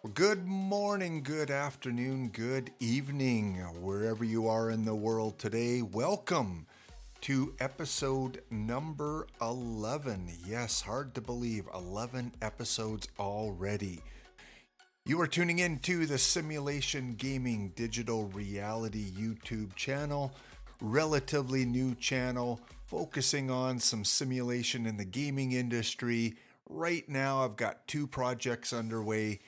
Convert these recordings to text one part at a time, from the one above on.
Well, good morning, good afternoon, good evening, wherever you are in the world today. Welcome to episode number 11. Yes, hard to believe, 11 episodes already. You are tuning in to the Simulation Gaming Digital Reality YouTube channel, relatively new channel, focusing on some simulation in the gaming industry. Right now, I've got two projects underway.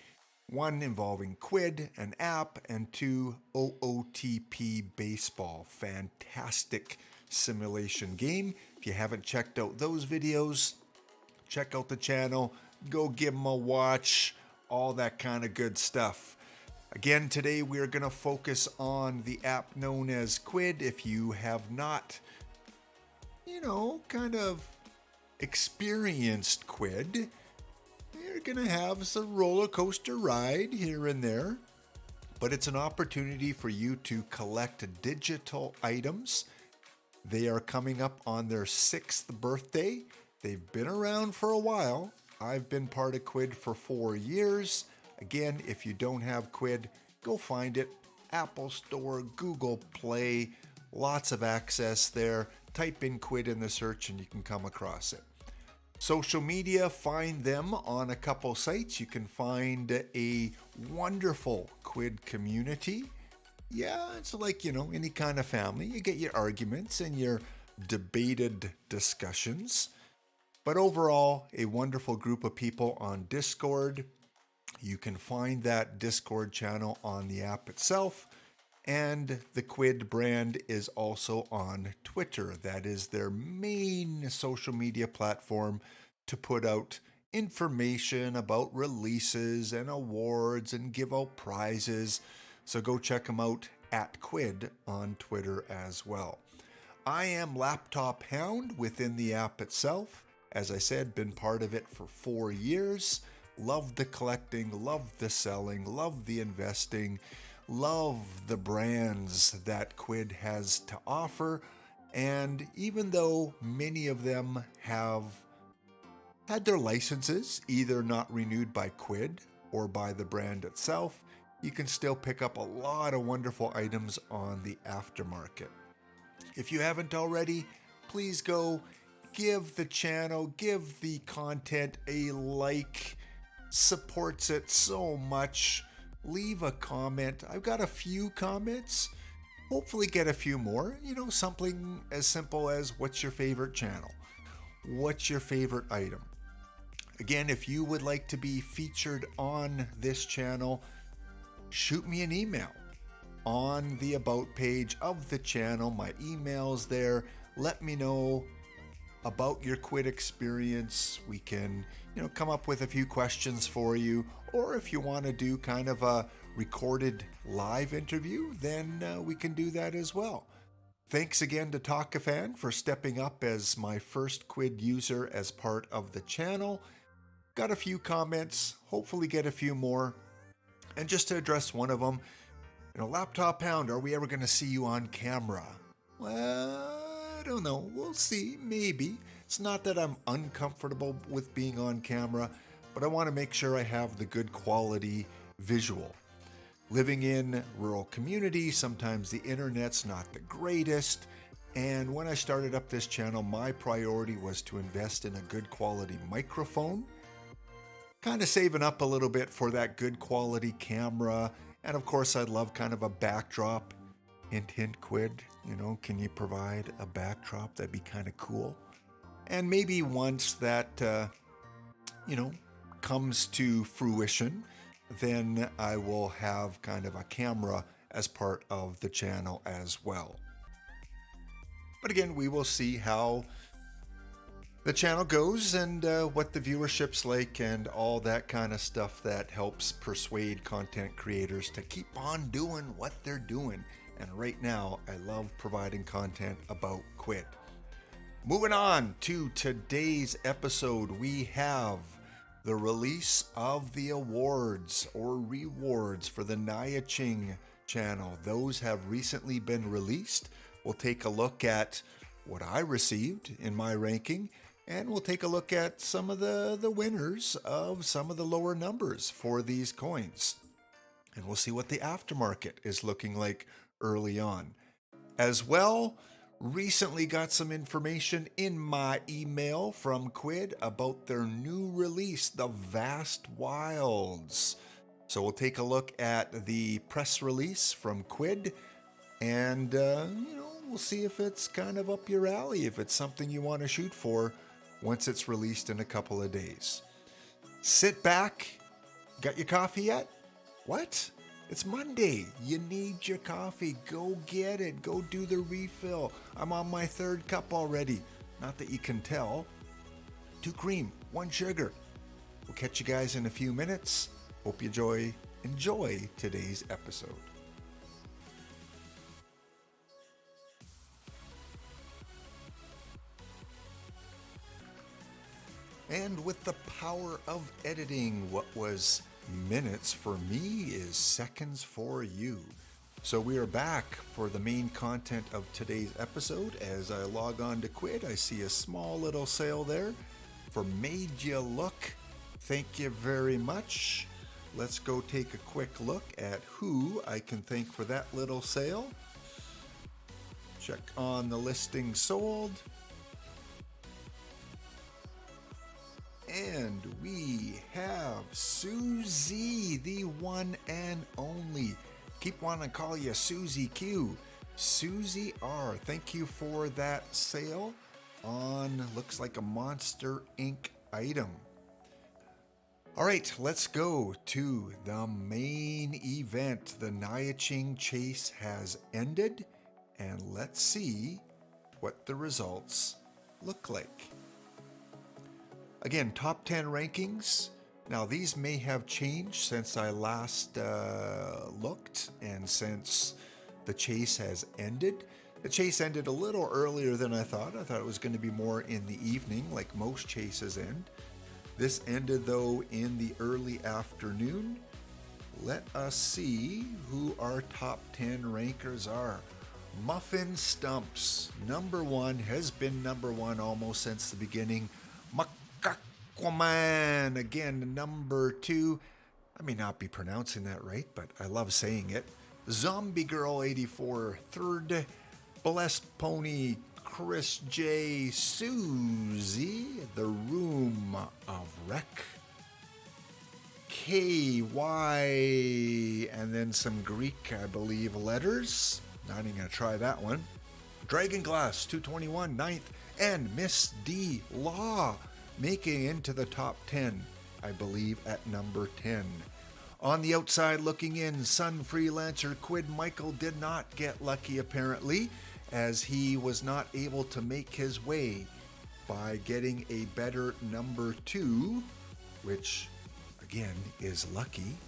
One involving Quidd, an app, and two, OOTP Baseball. Fantastic simulation game. If you haven't checked out those videos, check out the channel, go give them a watch, all that kind of good stuff. Again, today we are going to focus on the app known as Quidd. If you have not, kind of experienced Quidd, you're going to have some roller coaster ride here and there, but it's an opportunity for you to collect digital items. They are coming up on their 6th birthday. They've been around for a while. I've been part of Quidd for 4 years. Again, if you don't have Quidd, go find it. Apple Store, Google Play, lots of access there. Type in Quidd in the search and you can come across it. Social media, find them on a couple sites. You can find a wonderful Quidd community. Yeah, it's like, any kind of family. You get your arguments and your debated discussions. But overall, a wonderful group of people on Discord. You can find that Discord channel on the app itself. And the Quidd brand is also on Twitter. That is their main social media platform to put out information about releases and awards and give out prizes. So go check them out at Quidd on Twitter as well. I am Laptop Hound within the app itself. As I said, been part of it for 4 years. Love the collecting, love the selling, love the investing. Love the brands that Quidd has to offer, and even though many of them have had their licenses either not renewed by Quidd or by the brand itself, you can still pick up a lot of wonderful items on the Aftermarket. If you haven't already, please go give the channel, give the content a like. Supports it so much. Leave a comment. I've got a few comments. Hopefully get a few more. Something as simple as what's your favorite channel? What's your favorite item? Again, if you would like to be featured on this channel, shoot me an email on the about page of the channel. My email's there. Let me know about your Quidd experience. We can, come up with a few questions for you. Or if you want to do kind of a recorded live interview, then we can do that as well. Thanks again to Talkafan for stepping up as my first Quidd user as part of the channel. Got a few comments, hopefully get a few more. And just to address one of them, Laptop Hound, are we ever going to see you on camera? Well, I don't know. We'll see. Maybe. It's not that I'm uncomfortable with being on camera, but I want to make sure I have the good quality visual. Living in rural community, sometimes the internet's not the greatest. And when I started up this channel, my priority was to invest in a good quality microphone, kind of saving up a little bit for that good quality camera. And of course, I'd love kind of a backdrop. Hint, hint, Quidd, can you provide a backdrop? That'd be kind of cool. And maybe once that, comes to fruition, then I will have kind of a camera as part of the channel as well. But again, we will see how the channel goes and what the viewership's like and all that kind of stuff that helps persuade content creators to keep on doing what they're doing. And right now, I love providing content about Quidd. Moving on to today's episode, we have the release of the awards or rewards for the Nyaching channel. Those have recently been released. We'll take a look at what I received in my ranking And we'll take a look at some of the winners of some of the lower numbers for these coins. And we'll see what the aftermarket is looking like early on. As well, recently got some information in my email from Quidd about their new release, the Vast Wilds. So we'll take a look at the press release from Quidd, and we'll see if it's kind of up your alley, if it's something you want to shoot for once it's released in a couple of days. Sit back. Got your coffee yet? What? It's Monday. You need your coffee. Go get it. Go do the refill. I'm on my third cup already. Not that you can tell. 2 cream, 1 sugar. We'll catch you guys in a few minutes. Hope you enjoy today's episode. And with the power of editing, what was minutes for me is seconds for you. So we are back for the main content of today's episode. As I log on to Quidd, I see a small little sale there for Made Ya Look. Thank you very much. Let's go take a quick look at who I can thank for that little sale. Check on the listing sold. And we have Susie, the one and only. Keep wanting to call you Susie Q. Susie R. Thank you for that sale on, looks like a Monster Inc. item. All right, let's go to the main event. The Nyaching chase has ended, and let's see what the results look like. Again, top 10 rankings. Now, these may have changed since I last looked and since the chase has ended. The chase ended a little earlier than I thought. I thought it was going to be more in the evening, like most chases end. This ended, though, in the early afternoon. Let us see who our top 10 rankers are. Muffin Stumps, number 1, has been number 1 almost since the beginning. Aquaman, again, number 2. I may not be pronouncing that right, but I love saying it. Zombie Girl 84, third. Blessed Pony, Chris J. Susie, The Room of Wreck. KY, and then some Greek, I believe, letters. Not even going to try that one. Dragon Glass 221, 9th. And Miss D. Law, making into the top 10, I believe, at number 10. On the outside looking in, Sun Freelancer Quidd-Michael did not get lucky apparently, as he was not able to make his way by getting a better number 2, which again is lucky.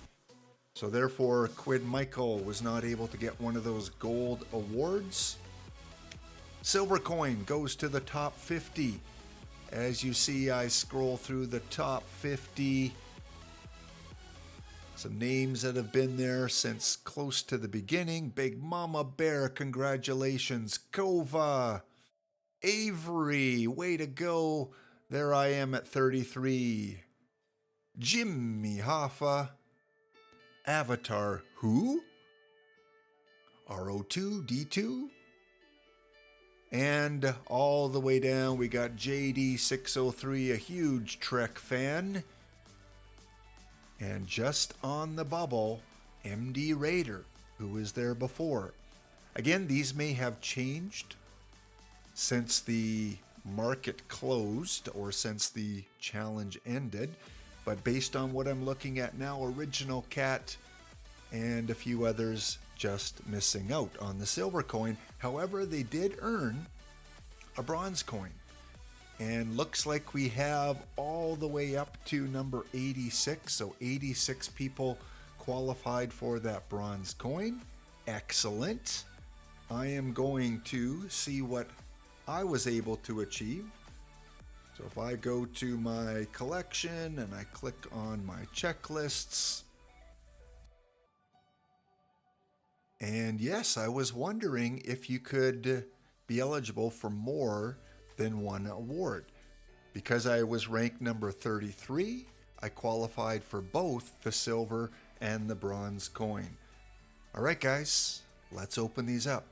So therefore, Quidd-Michael was not able to get one of those gold awards. Silver coin goes to the top 50. As you see, I scroll through the top 50. Some names that have been there since close to the beginning. Big Mama Bear, congratulations. Kova, Avery, way to go. There I am at 33. Jimmy Hoffa. Avatar, who? RO2D2. And all the way down, we got JD603, a huge Trek fan. And just on the bubble, MD Raider, who was there before. Again, these may have changed since the market closed or since the challenge ended. But based on what I'm looking at now, Original Cat and a few others just missing out on the silver coin. However, they did earn a bronze coin. And looks like we have all the way up to number 86. So 86 people qualified for that bronze coin. Excellent. I am going to see what I was able to achieve. So if I go to my collection and I click on my checklists. And yes, I was wondering if you could be eligible for more than one award. Because I was ranked number 33, I qualified for both the silver and the bronze coin. All right, guys, let's open these up.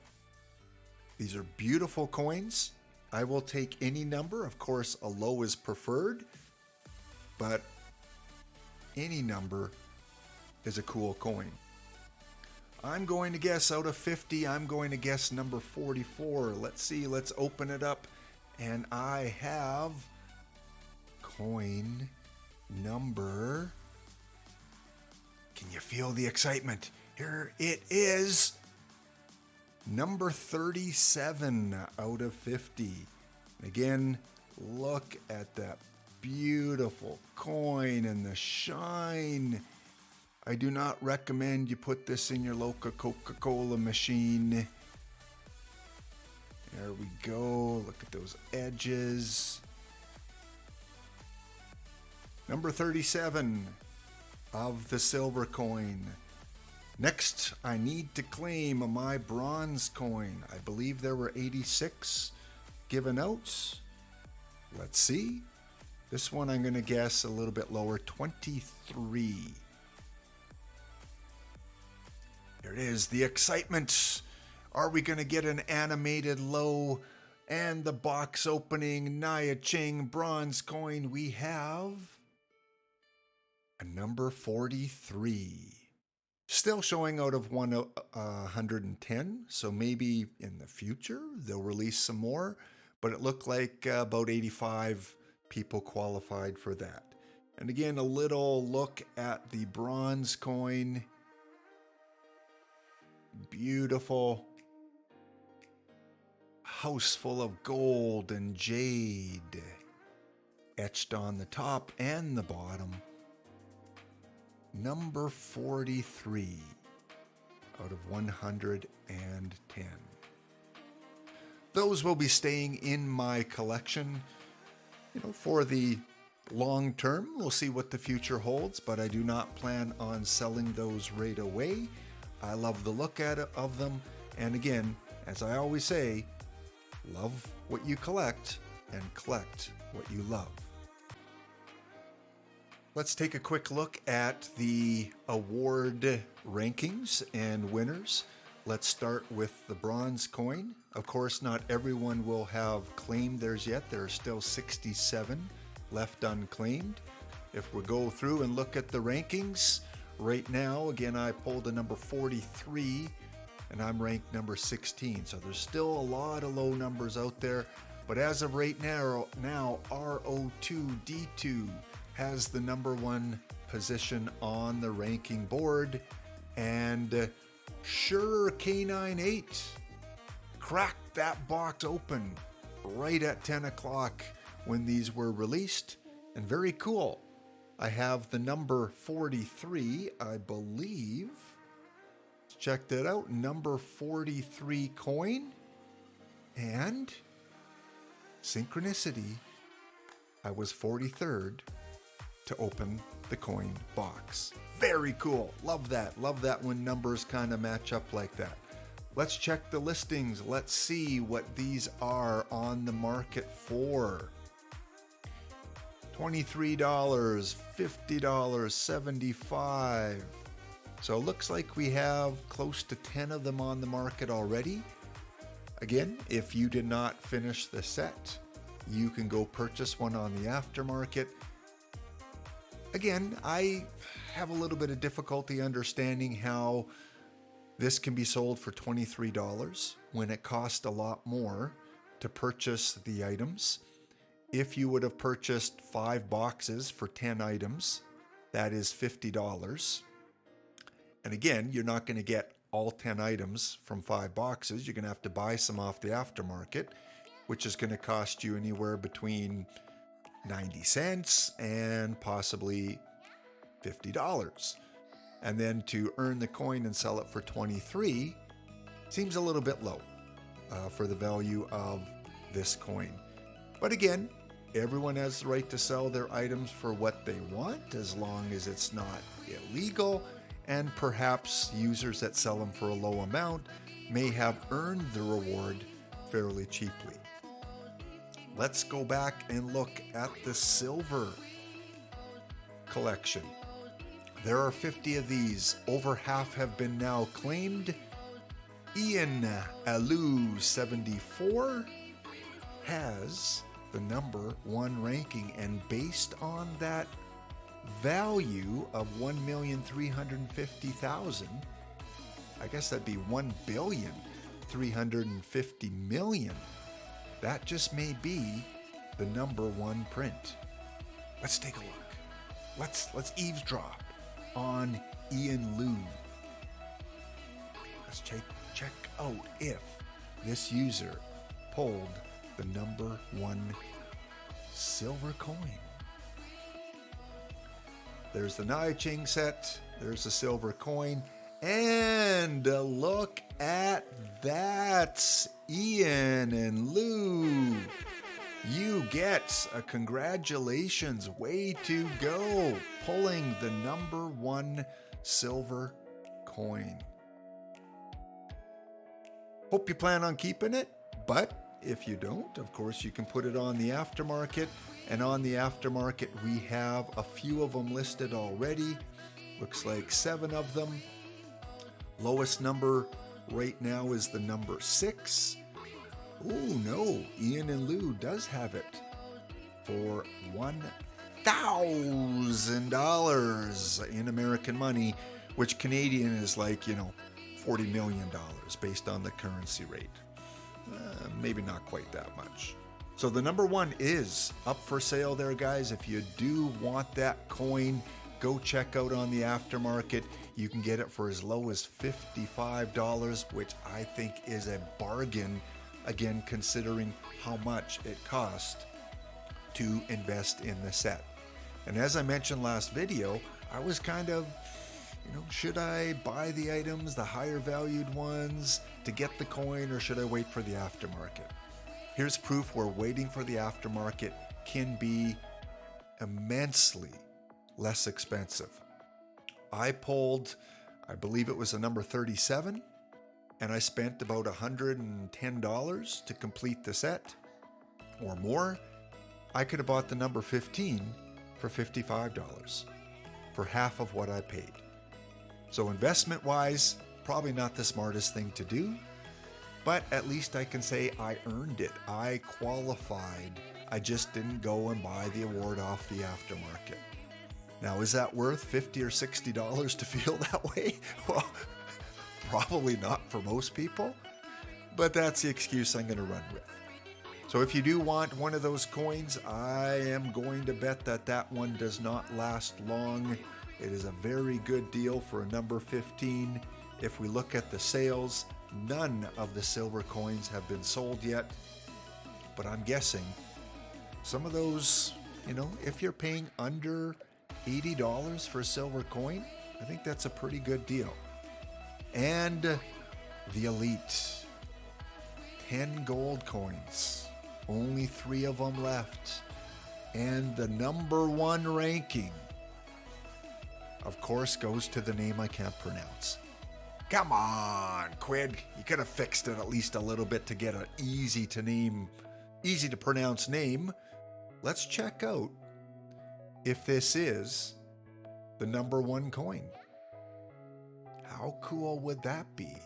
These are beautiful coins. I will take any number. Of course, a low is preferred, but any number is a cool coin. I'm going to guess out of 50, I'm going to guess number 44. Let's see, let's open it up. And I have coin number, can you feel the excitement? Here it is, number 37 out of 50. And again, look at that beautiful coin and the shine. I do not recommend you put this in your local Coca-Cola machine. There we go. Look at those edges. Number 37 of the silver coin. Next, I need to claim my bronze coin. I believe there were 86 given out. Let's see. This one I'm going to guess a little bit lower, 23. There it is, the excitement. Are we going to get an animated low and the box opening? Nyaching bronze coin. We have a number 43. Still showing out of 110, so maybe in the future they'll release some more, but it looked like about 85 people qualified for that. And again, a little look at the bronze coin. Beautiful house full of gold and jade etched on the top and the bottom. Number 43 out of 110. Those will be staying in my collection, for the long term. We'll see what the future holds, but I do not plan on selling those right away. I love the look of them. And again, as I always say, love what you collect and collect what you love. Let's take a quick look at the award rankings and winners. Let's start with the bronze coin. Of course, not everyone will have claimed theirs yet. There are still 67 left unclaimed. If we go through and look at the rankings, right now, again, I pulled a number 43 and I'm ranked number 16. So there's still a lot of low numbers out there. But as of right now RO2D2 has the number 1 position on the ranking board. And Sure K98 cracked that box open right at 10 o'clock when these were released. And very cool. I have the number 43, I believe. Let's check that out. Number 43 coin. And synchronicity, I was 43rd to open the coin box. Very cool. Love that. Love that when numbers kind of match up like that. Let's check the listings. Let's see what these are on the market for. $23, $50, $75. So it looks like we have close to 10 of them on the market already. Again, if you did not finish the set, you can go purchase one on the Aftermarket. Again, I have a little bit of difficulty understanding how this can be sold for $23 when it cost a lot more to purchase the items. If you would have purchased 5 boxes for 10 items, that is $50. And again, you're not going to get all 10 items from 5 boxes. You're going to have to buy some off the Aftermarket, which is going to cost you anywhere between 90 cents and possibly $50. And then to earn the coin and sell it for 23 seems a little bit low for the value of this coin. But again, everyone has the right to sell their items for what they want as long as it's not illegal, and perhaps users that sell them for a low amount may have earned the reward fairly cheaply. let's go back and look at the silver collection. There are 50 of these. Over half have been now claimed. Ian Alu 74 has the number 1 ranking, and based on that value of 1,350,000, I guess that'd be 1,350,000,000. That just may be the number 1 print. Let's take a look. Let's eavesdrop on Ian Lu. Let's check out if this user pulled the number 1 silver coin. There's the Nyaching set, there's the silver coin, and look at that, Ian and Lou. You get a congratulations, way to go, pulling the number 1 silver coin. Hope you plan on keeping it, but if you don't, of course, you can put it on the Aftermarket. And on the Aftermarket, we have a few of them listed already. Looks like 7 of them. Lowest number right now is the number 6. Oh no, Ian and Lou does have it for $1,000 in American money, which Canadian is like, $40 million based on the currency rate. Maybe not quite that much. So the number 1 is up for sale there, guys. If you do want that coin, go check out on the Aftermarket. You can get it for as low as $55, which I think is a bargain, again, considering how much it cost to invest in the set. And as I mentioned last video, I was kind of, should I buy the items, the higher valued ones, to get the coin, or should I wait for the Aftermarket? Here's proof where waiting for the Aftermarket can be immensely less expensive. I pulled, I believe it was a number 37, and I spent about $110 to complete the set or more. I could have bought the number 15 for $55 for half of what I paid. So investment-wise, probably not the smartest thing to do, but at least I can say I earned it. I qualified. I just didn't go and buy the award off the Aftermarket. Now, is that worth $50 or $60 to feel that way? Well, probably not for most people, but that's the excuse I'm going to run with. So if you do want one of those coins, I am going to bet that one does not last long. It is a very good deal for a number 15. If we look at the sales, none of the silver coins have been sold yet, but I'm guessing some of those, if you're paying under $80 for a silver coin, I think that's a pretty good deal. And the Elite, 10 gold coins, only 3 of them left, and the number 1 ranking, of course, goes to the name I can't pronounce. Come on, Quidd. You could have fixed it at least a little bit to get an easy to pronounce name. Let's check out if this is the number 1 coin. How cool would that be?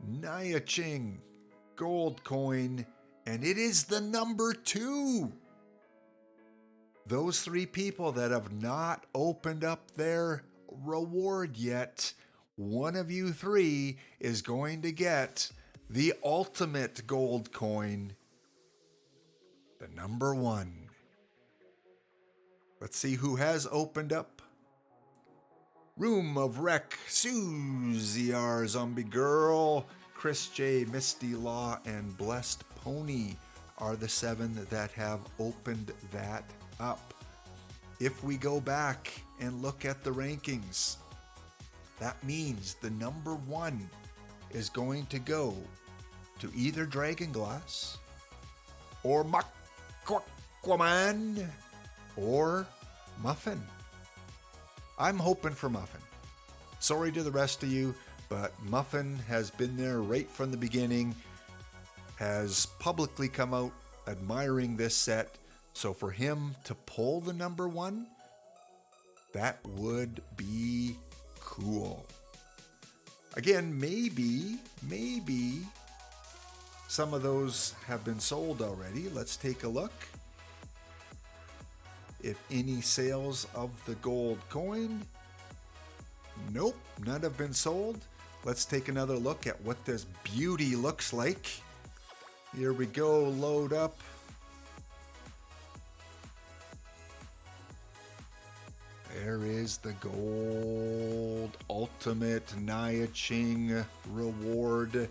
Nyaching gold coin, and it is the number 2. Those 3 people that have not opened up their reward yet, one of you 3 is going to get the ultimate gold coin, the number 1. Let's see who has opened up. Room of Rec, Susie R. Zombie Girl, Chris J, Misty Law, and Blessed Pony are the 7 that have opened that up. If we go back and look at the rankings, that means the number 1 is going to go to either Dragonglass or Aquaman or Muffin. I'm hoping for Muffin. Sorry to the rest of you, but Muffin has been there right from the beginning, has publicly come out admiring this set. So for him to pull the number one, that would be cool. Again, maybe some of those have been sold already. Let's take a look. If any sales of the gold coin. Nope, none have been sold. Let's take another look at what this beauty looks like. Here we go, load up. There is the gold ultimate Nyaching reward.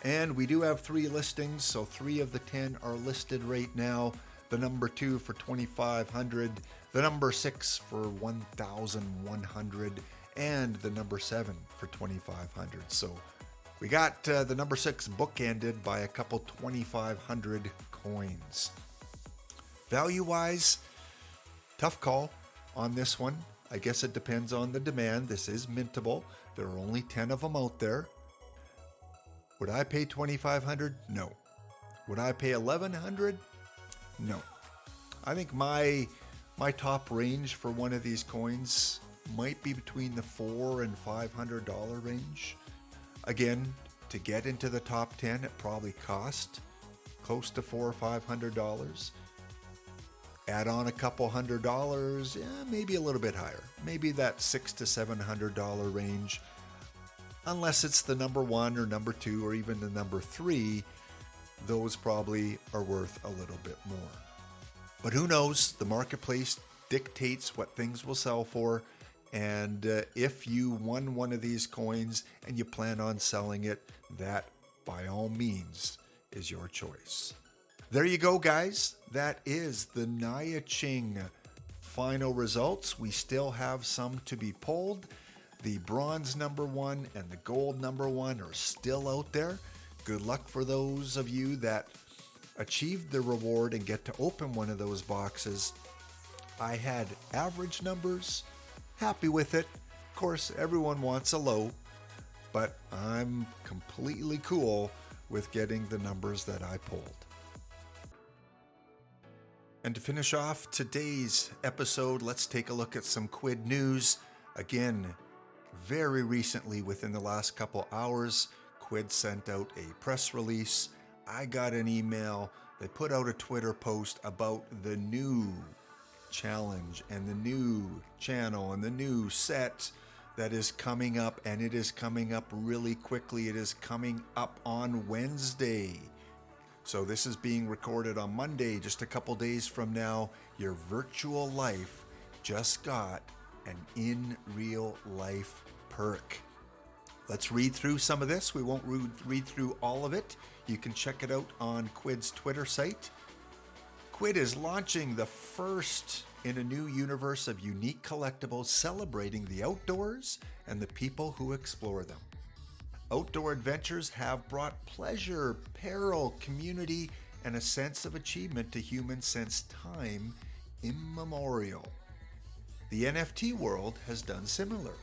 And we do have 3 listings, so 3 of the 10 are listed right now. The number 2 for $2,500, the number 6 for $1,100, and the number 7 for $2,500. So we got the number 6 bookended by a couple 2,500 coins. Value-wise, tough call on this one. I guess it depends on the demand. This is mintable. There are only 10 of them out there. Would I pay $2,500? No. Would I pay $1,100? No. I think my top range for one of these coins might be between the $400 and $500 range. Again, to get into the top 10, it probably cost close to $400 or $500. Add on a couple $100, maybe a little bit higher. Maybe that $600 to $700 range. Unless it's the number 1 or number 2 or even the number 3, those probably are worth a little bit more. But who knows? The marketplace dictates what things will sell for. And if you won one of these coins and you plan on selling it, that by all means is your choice. There you go, guys. That is the Nyaching final results. We still have some to be pulled. The bronze number 1 and the gold number 1 are still out there. Good luck for those of you that achieved the reward and get to open one of those boxes. I had average numbers. Happy with it. Of course, everyone wants a low, but I'm completely cool with getting the numbers that I pulled. And to finish off today's episode, let's take a look at some Quidd news. Again, very recently, within the last couple hours, Quidd sent out a press release. I got an email. They put out a Twitter post about the new challenge and the new channel and the new set that is coming up, and it is coming up really quickly. It is coming up on Wednesday. So this is being recorded on Monday, just a couple days from now. Your virtual life just got an in real life perk. Let's read through some of this. We won't read through all of it. You can check it out on Quidd's Twitter site. Quidd is launching the first in a new universe of unique collectibles celebrating the outdoors and the people who explore them. Outdoor adventures have brought pleasure, peril, community, and a sense of achievement to humans since time immemorial. The NFT world has done similar.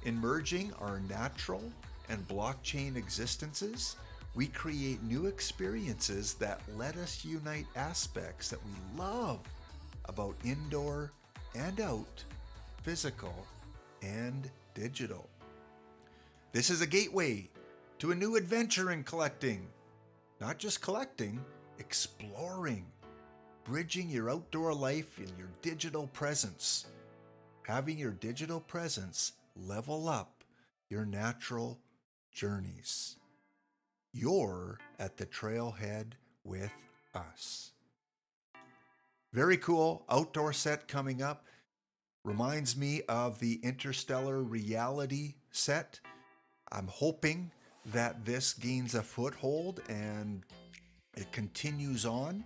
In merging our natural and blockchain existences, we create new experiences that let us unite aspects that we love about indoor and out, physical and digital. This is a gateway to a new adventure in collecting. Not just collecting, exploring, bridging your outdoor life in your digital presence. Having your digital presence level up your natural journeys. You're at the trailhead with us. Very cool outdoor set coming up. Reminds me of the Interstellar Reality set. I'm hoping that this gains a foothold and it continues on.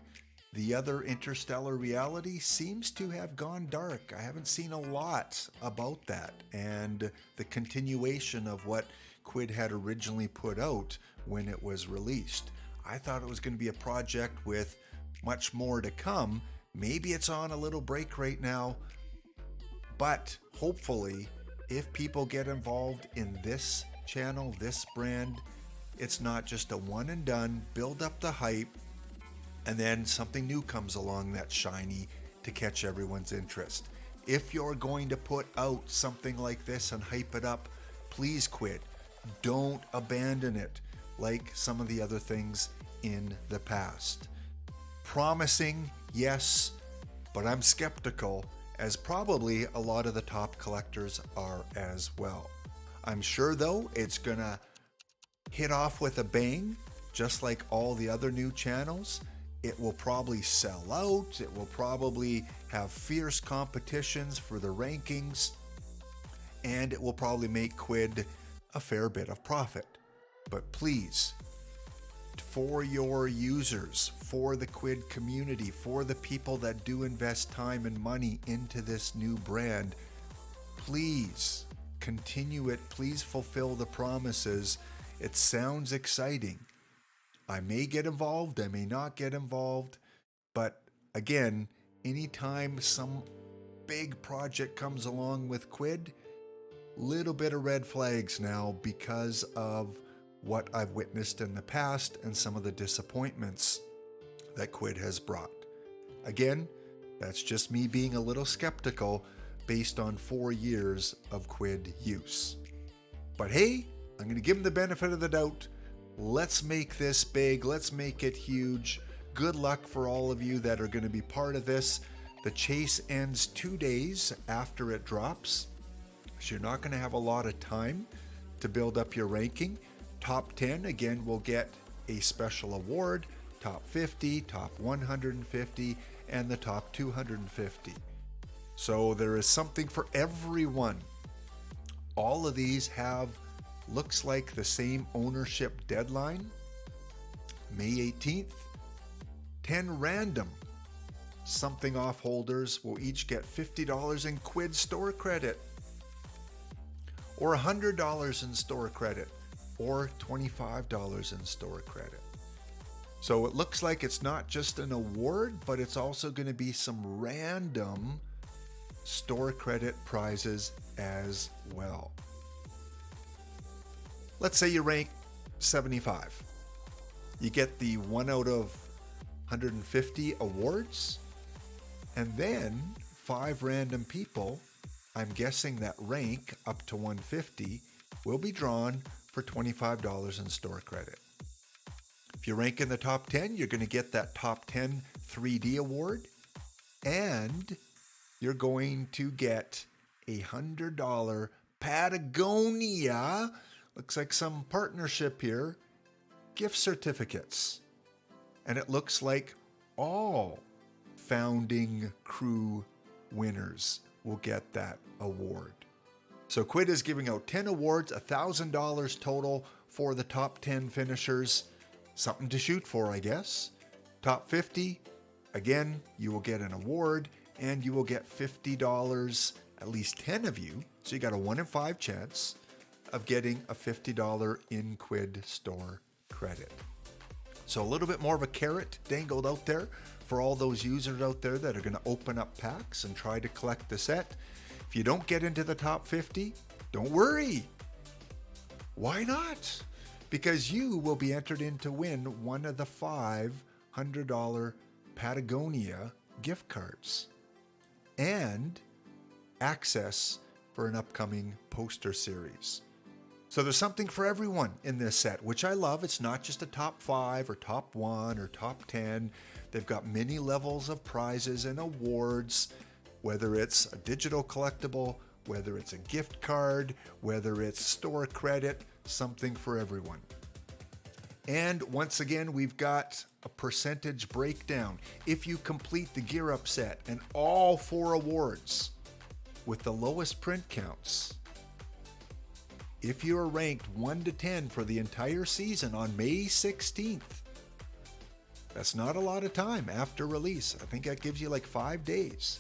The other Interstellar Reality seems to have gone dark. I haven't seen a lot about that, and the continuation of what Quidd had originally put out when it was released. I thought it was going to be a project with much more to come. Maybe it's on a little break right now, but hopefully if people get involved in this channel, this brand, it's not just a one and done, build up the hype, and then something new comes along that's shiny to catch everyone's interest. If you're going to put out something like this and hype it up, please Quidd, don't abandon it like some of the other things in the past. Promising, yes, but I'm skeptical, as probably a lot of the top collectors are as well. I'm sure though it's gonna hit off with a bang, just like all the other new channels. It will probably sell out. It will probably have fierce competitions for the rankings, and it will probably make Quidd a fair bit of profit. But please, for your users, for the Quidd community, for the people that do invest time and money into this new brand, please continue it. Please fulfill the promises. It sounds exciting. I may get involved, I may not get involved, but again, anytime some big project comes along with Quidd, little bit of red flags now because of what I've witnessed in the past and some of the disappointments that Quidd has brought. Again, that's just me being a little skeptical based on 4 years of Quidd use. But hey, I'm going to give him the benefit of the doubt. Let's make this big. Let's make it huge. Good luck for all of you that are going to be part of this. The chase ends 2 days after it drops, so you're not going to have a lot of time to build up your ranking. Top 10, again, will get a special award. Top 50, top 150, and the top 250. So there is something for everyone. All of these have, looks like, the same ownership deadline, May 18th. 10 random something off holders will each get $50 in Quidd store credit, or $100 in store credit, or $25 in store credit. So it looks like it's not just an award, but it's also going to be some random store credit prizes as well. Let's say you rank 75. You get the 1 out of 150 awards, and then 5 random people, I'm guessing that rank up to 150, will be drawn for $25 in store credit. If you rank in the top 10, you're going to get that top 10 3D award, and you're going to get a $100 Patagonia, looks like some partnership here, gift certificates. And it looks like all founding crew winners will get that award. So Quidd is giving out 10 awards, $1,000 total for the top 10 finishers. Something to shoot for, I guess. Top 50, again, you will get an award, and you will get $50, at least 10 of you. So you got a 1 in 5 chance of getting a $50 in Quidd store credit. So a little bit more of a carrot dangled out there for all those users out there that are going to open up packs and try to collect the set. If you don't get into the top 50, don't worry. Why not? Because you will be entered in to win one of the 5 $100 Patagonia gift cards and access for an upcoming poster series. So there's something for everyone in this set, which I love. It's not just a top 5 or top 1 or top 10. They've got many levels of prizes and awards, whether it's a digital collectible, whether it's a gift card, whether it's store credit, something for everyone. And once again, we've got a percentage breakdown. If you complete the Gear Up set and all 4 awards with the lowest print counts, if you are ranked 1 to 10 for the entire season on May 16th, that's not a lot of time after release. I think that gives you like 5 days.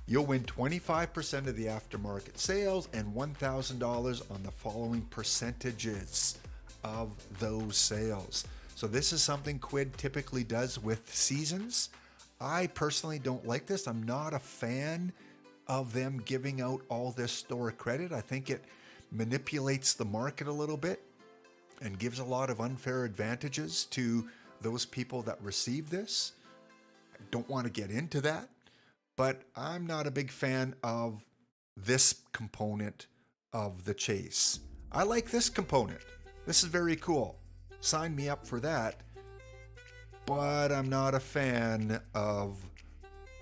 You'll win 25% of the aftermarket sales and $1,000 on the following percentages of those sales. So this is something Quidd typically does with seasons. I personally don't like this. I'm not a fan of them giving out all this store credit. I think it manipulates the market a little bit and gives a lot of unfair advantages to those people that receive this. I don't want to get into that, but I'm not a big fan of this component of the chase. I like this component. This is very cool. Sign me up for that. But I'm not a fan of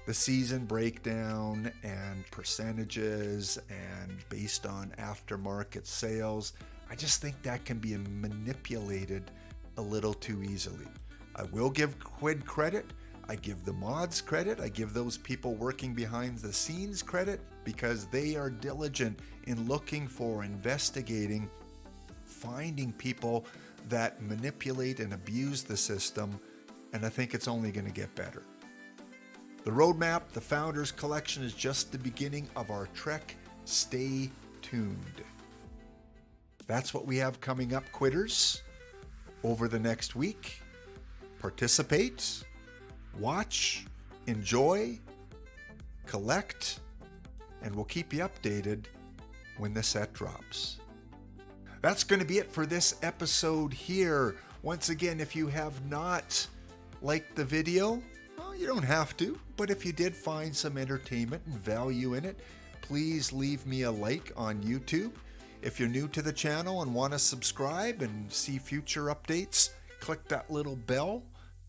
the season breakdown and percentages and based on aftermarket sales. I just think that can be manipulated a little too easily. I will give Quidd credit. I give the mods credit. I give those people working behind the scenes credit because they are diligent in looking for, investigating, finding people that manipulate and abuse the system, and I think it's only going to get better. The roadmap, the Founders Collection, is just the beginning of our trek. Stay tuned. That's what we have coming up, Quidders, over the next week. Participate, watch, enjoy, collect, and we'll keep you updated when the set drops. That's going to be it for this episode here. Once again, if you have not liked the video, well, you don't have to, but if you did find some entertainment and value in it, please leave me a like on YouTube. If you're new to the channel and want to subscribe and see future updates, click that little bell,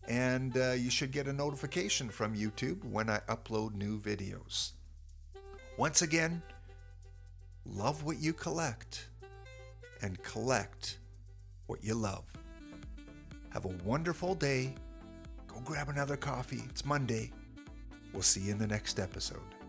and you should get a notification from YouTube when I upload new videos. Once again, love what you collect and collect what you love. Have a wonderful day. Go grab another coffee. It's Monday. We'll see you in the next episode.